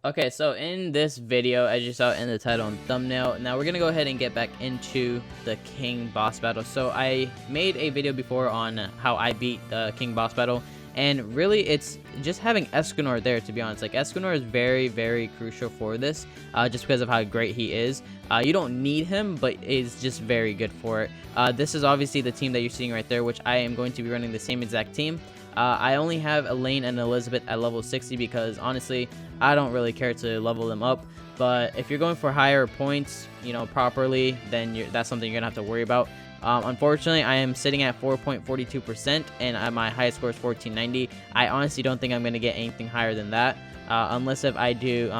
Okay, so in this video, as you saw in the title and thumbnail, now we're gonna go ahead and get back into the King boss battle. So I made a video before on how I beat the King boss battle, and really it's just having Escanor there, to be honest. Like, Escanor is very, very crucial for this, just because of how great he is. You don't need him, but is just very good for it. This is obviously the team that you're seeing right there, which I am going to be running the same exact team. I only have Elaine and Elizabeth at level 60 because honestly, I don't really care to level them up. But if you're going for higher points, properly, then that's something you're gonna have to worry about. Unfortunately, I am sitting at 4.42%, and my highest score is 1490. I honestly don't think I'm gonna get anything higher than that, unless if I do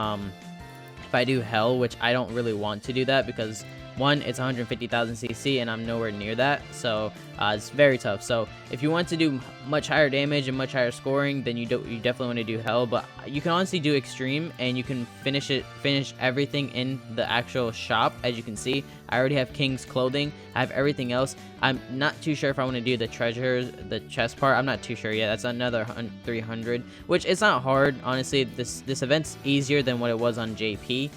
hell, which I don't really want to do that because one, it's 150,000 CC and I'm nowhere near that, so it's very tough. So if you want to do much higher damage and much higher scoring, then you definitely want to do hell. But you can honestly do extreme, and you can finish everything in the actual shop. As you can see, I already have King's clothing. I have everything else. I'm not too sure if I want to do the treasures, the chest part. I'm not too sure yet. That's another 300, which it's not hard, honestly. This event's easier than what it was on JP.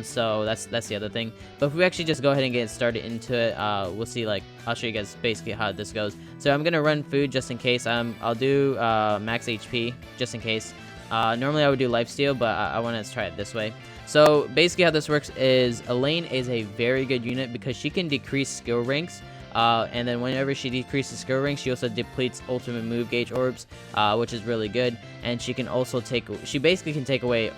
So that's the other thing. But if we actually just go ahead and get started into it, we'll see. Like, I'll show you guys basically how this goes. So I'm gonna run food just in case. I'll do max HP just in case. Normally I would do lifesteal, but I want to try it this way. So basically how this works is Elaine is a very good unit because she can decrease skill ranks. And then whenever she decreases skill rank, she also depletes ultimate move gauge orbs, which is really good. And she can also she basically can take away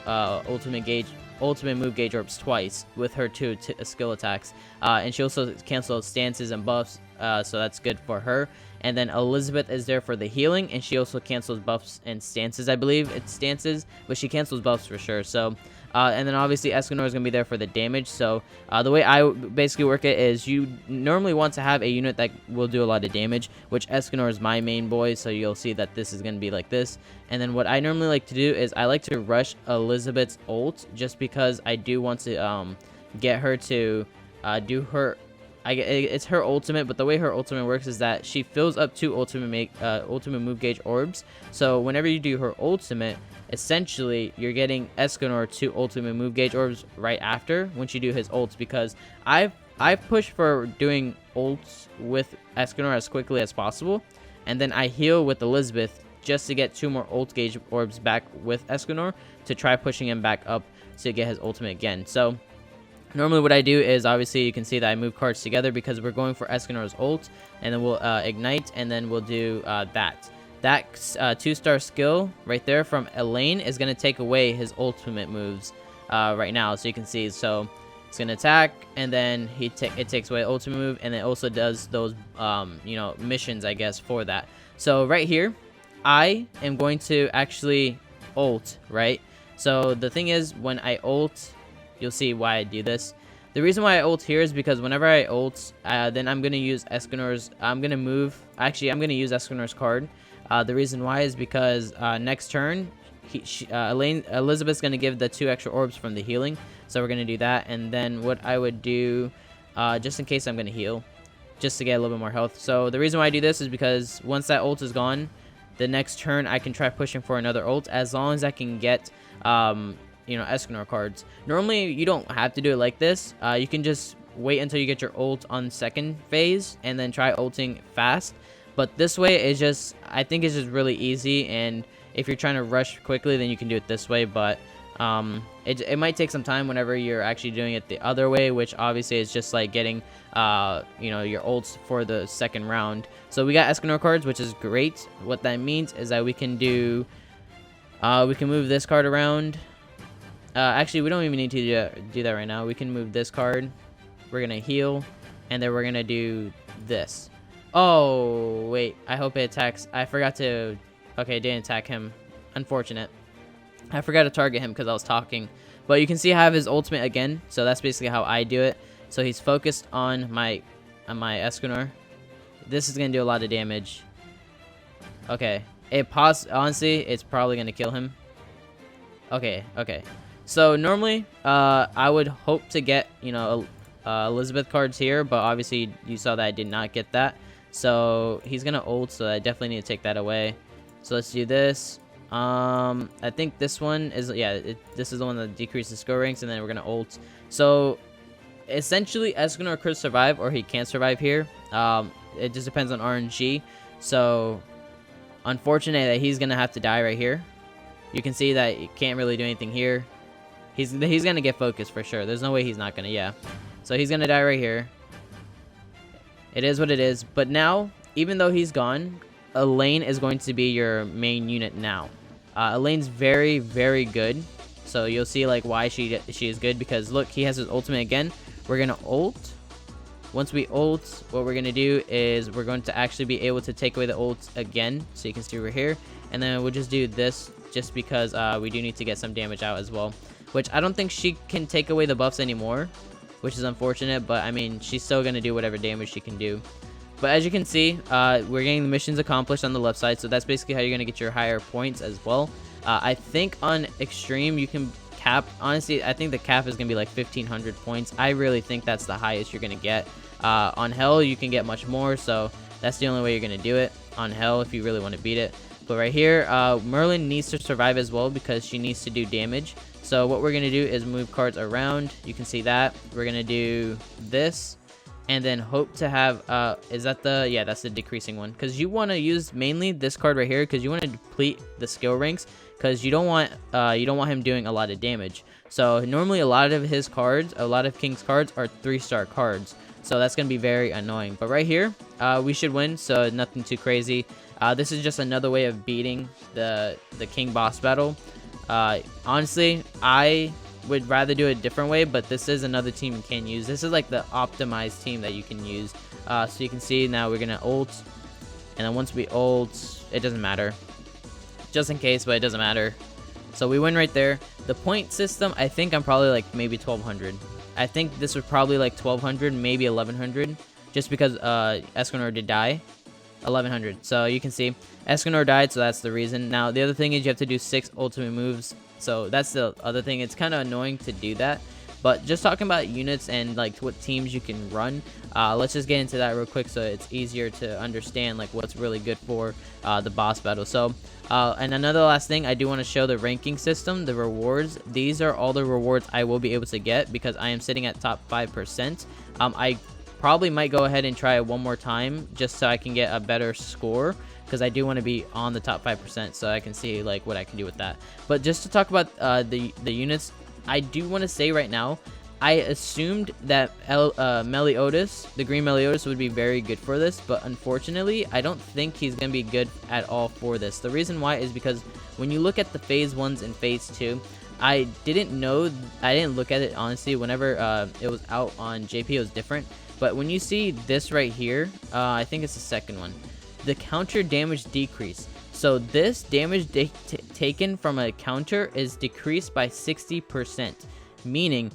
ultimate move gauge orbs twice with her two skill attacks. And she also cancels stances and buffs, so that's good for her. And then Elizabeth is there for the healing, and she also cancels buffs and stances. I believe it's stances, but she cancels buffs for sure. So and then obviously Escanor is going to be there for the damage. So the way I basically work it is you normally want to have a unit that will do a lot of damage, which Escanor is my main boy. So you'll see that this is going to be like this. And then what I normally like to do is I like to rush Elizabeth's ult, just because I do want to get her to do her... it's her ultimate, but the way her ultimate works is that she fills up two ultimate move gauge orbs. So whenever you do her ultimate, essentially you're getting Escanor two ultimate move gauge orbs right after when she do his ults, because I've pushed for doing ults with Escanor as quickly as possible, and then I heal with Elizabeth just to get two more ult gauge orbs back with Escanor to try pushing him back up to get his ultimate again. So normally what I do is, obviously you can see that I move cards together because we're going for Escanor's ult, and then we'll ignite, and then we'll do that 2-star skill right there from Elaine is going to take away his ultimate moves right now. So you can see, so it's going to attack, and then it takes away ultimate move, and it also does those missions, I guess, for that. So right here I am going to actually ult, right? So the thing is, when I ult, you'll see why I do this. The reason why I ult here is because whenever I ult, then I'm going to use Escanor's... I'm going to use Escanor's card. The reason why is because next turn, Elizabeth's going to give the 2 extra orbs from the healing. So we're going to do that. And then what I would do, just in case I'm going to heal, just to get a little bit more health. So the reason why I do this is because once that ult is gone, the next turn I can try pushing for another ult, as long as I can get Escanor cards. Normally you don't have to do it like this. You can just wait until you get your ult on second phase and then try ulting fast. But this way is just, I think it's just really easy, and if you're trying to rush quickly, then you can do it this way. But it might take some time whenever you're actually doing it the other way, which obviously is just like getting your ults for the second round. So we got Escanor cards, which is great. What that means is that we can do we can move this card around. Actually, we don't even need to do that right now. We can move this card. We're gonna heal, and then we're gonna do this. Oh wait, I hope it attacks. I forgot to... Okay, it didn't attack him. Unfortunate. I forgot to target him because I was talking. But you can see I have his ultimate again, so that's basically how I do it. So he's focused on my Escanor. This is gonna do a lot of damage. Okay, honestly, it's probably gonna kill him. Okay. So normally, I would hope to get Elizabeth cards here, but obviously you saw that I did not get that. So he's gonna ult, so I definitely need to take that away. So let's do this. I think this one is, yeah, this is the one that decreases skill ranks, and then we're gonna ult. So essentially Escanor could survive or he can't survive here. It just depends on RNG. So unfortunate that he's gonna have to die right here. You can see that he can't really do anything here. He's gonna get focused for sure. There's no way he's not gonna. Yeah, so he's gonna die right here. It is what it is. But now, even though he's gone, Elaine is going to be your main unit now. Elaine's very, very good. So you'll see like why she is good, because look, he has his ultimate again. We're gonna ult. Once we ult, what we're gonna do is we're going to actually be able to take away the ult again. So you can see we're here, and then we'll just do this just because we do need to get some damage out as well. Which I don't think she can take away the buffs anymore, which is unfortunate. But I mean, she's still gonna do whatever damage she can do. But as you can see, we're getting the missions accomplished on the left side, so that's basically how you're gonna get your higher points as well. I think on extreme you can cap. Honestly, I think the cap is gonna be like 1500 points. I really think that's the highest you're gonna get. On hell you can get much more, so that's the only way you're gonna do it on hell if you really want to beat it. But right here, Merlin needs to survive as well because she needs to do damage. So what we're gonna do is move cards around. You can see that we're gonna do this, and then hope to have is that the, yeah, that's the decreasing one, because you want to use mainly this card right here because you want to deplete the skill ranks, because you don't want him doing a lot of damage. So normally a lot of his cards, a lot of King's cards are 3-star cards, so that's gonna be very annoying. But right here, we should win, so nothing too crazy. This is just another way of beating the King boss battle. Honestly, I would rather do it a different way, but this is another team you can use. This is like the optimized team that you can use. So you can see now we're gonna ult, and then once we ult, it doesn't matter, just in case, but it doesn't matter. So we win right there. The point system, I think I'm probably like maybe 1200. I think this was probably like 1200, maybe 1100, just because Escanor did die. 1100. So you can see Escanor died, so that's the reason. Now the other thing is you have to do 6 ultimate moves, so that's the other thing. It's kind of annoying to do that, but just talking about units and like what teams you can run, let's just get into that real quick so it's easier to understand like what's really good for the boss battle. So and another last thing, I do want to show the ranking system, the rewards. These are all the rewards I will be able to get because I am sitting at top 5%. I probably might go ahead and try it one more time just so I can get a better score, because I do want to be on the top 5% so I can see like what I can do with that. But just to talk about the units, I do want to say right now, I assumed that Meliodas, the green Meliodas, would be very good for this, but unfortunately I don't think he's gonna be good at all for this. The reason why is because when you look at the phase 1s and phase 2, I didn't look at it honestly. Whenever it was out on JP, it was different. But when you see this right here, I think it's the second one, the counter damage decrease. So this damage taken from a counter is decreased by 60%, meaning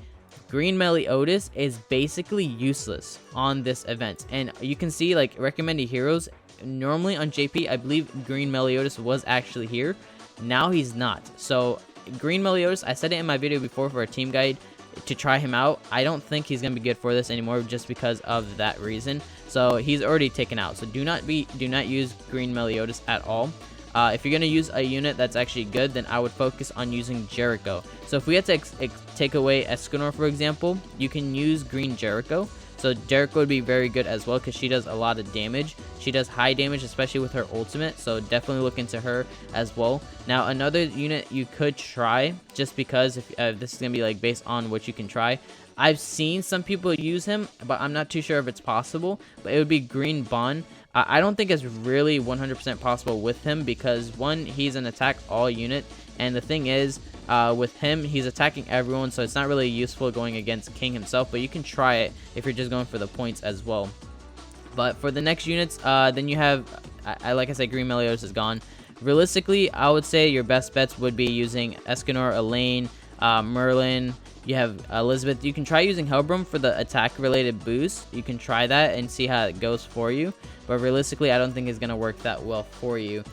green Meliodas is basically useless on this event. And you can see like recommended heroes, normally on JP, I believe green Meliodas was actually here. Now he's not. So green Meliodas, I said it in my video before for a team guide, to try him out. I don't think he's gonna be good for this anymore just because of that reason. So he's already taken out, so do not use green Meliodas at all. If you're gonna use a unit that's actually good, then I would focus on using Jericho. So if we had to take away Escanor, for example, you can use green Jericho. So Jericho would be very good as well because she does a lot of damage. She does high damage, especially with her ultimate, so definitely look into her as well. Now another unit you could try, just because if this is gonna be like based on what you can try. I've seen some people use him, but I'm not too sure if it's possible. But it would be green Bon. I don't think it's really 100% possible with him because one, he's an attack all unit, and the thing is, with him, he's attacking everyone, so it's not really useful going against King himself, but you can try it if you're just going for the points as well. But for the next units, then you have, like I said, green Meliodas is gone. Realistically, I would say your best bets would be using Escanor, Elaine, Merlin. You have Elizabeth. You can try using Hellbrum for the attack-related boost. You can try that and see how it goes for you. But realistically, I don't think it's going to work that well for you.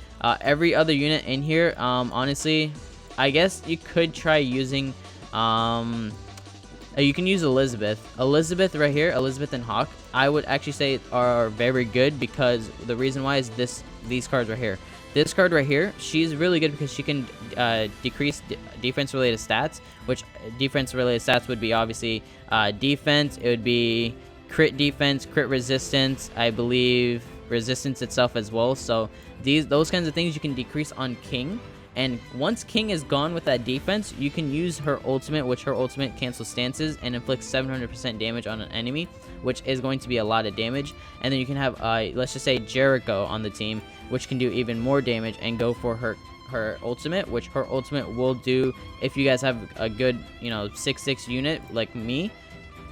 Every other unit in here, honestly, I guess you could try using, you can use Elizabeth. Elizabeth right here, Elizabeth and Hawk, I would actually say are very good because the reason why is these cards right here. this card right here, she's really good because she can decrease defense related stats, which defense related stats would be obviously defense, it would be crit defense, crit resistance, I believe resistance itself as well. So those kinds of things you can decrease on King. And once King is gone with that defense, you can use her ultimate, which her ultimate cancels stances and inflicts 700% damage on an enemy, which is going to be a lot of damage. And then you can have, let's just say Jericho on the team, which can do even more damage and go for her ultimate, which her ultimate will do if you guys have a good, 6/6 unit like me.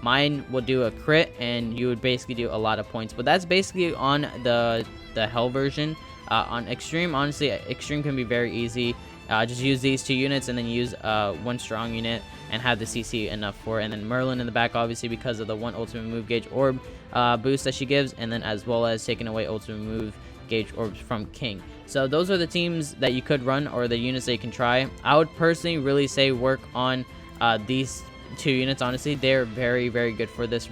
Mine will do a crit, and you would basically do a lot of points. But that's basically on the Hell version. On Extreme, honestly, Extreme can be very easy. Just use these 2 units and then use one strong unit and have the CC enough for it. And then Merlin in the back, obviously, because of the 1 ultimate move gauge orb boost that she gives, and then as well as taking away ultimate move gauge orbs from King. So those are the teams that you could run, or the units that you can try. I would personally really say work on these 2 units. Honestly, they're very, very good for this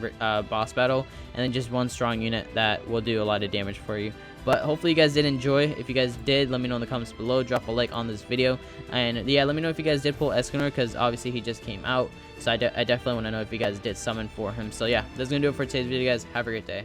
boss battle, and then just 1 strong unit that will do a lot of damage for you. But hopefully you guys did enjoy. If you guys did, let me know in the comments below. Drop a like on this video, and yeah, let me know if you guys did pull Escanor, because obviously he just came out, so I definitely want to know if you guys did summon for him. So yeah, that's gonna do it for today's video, guys. Have a great day.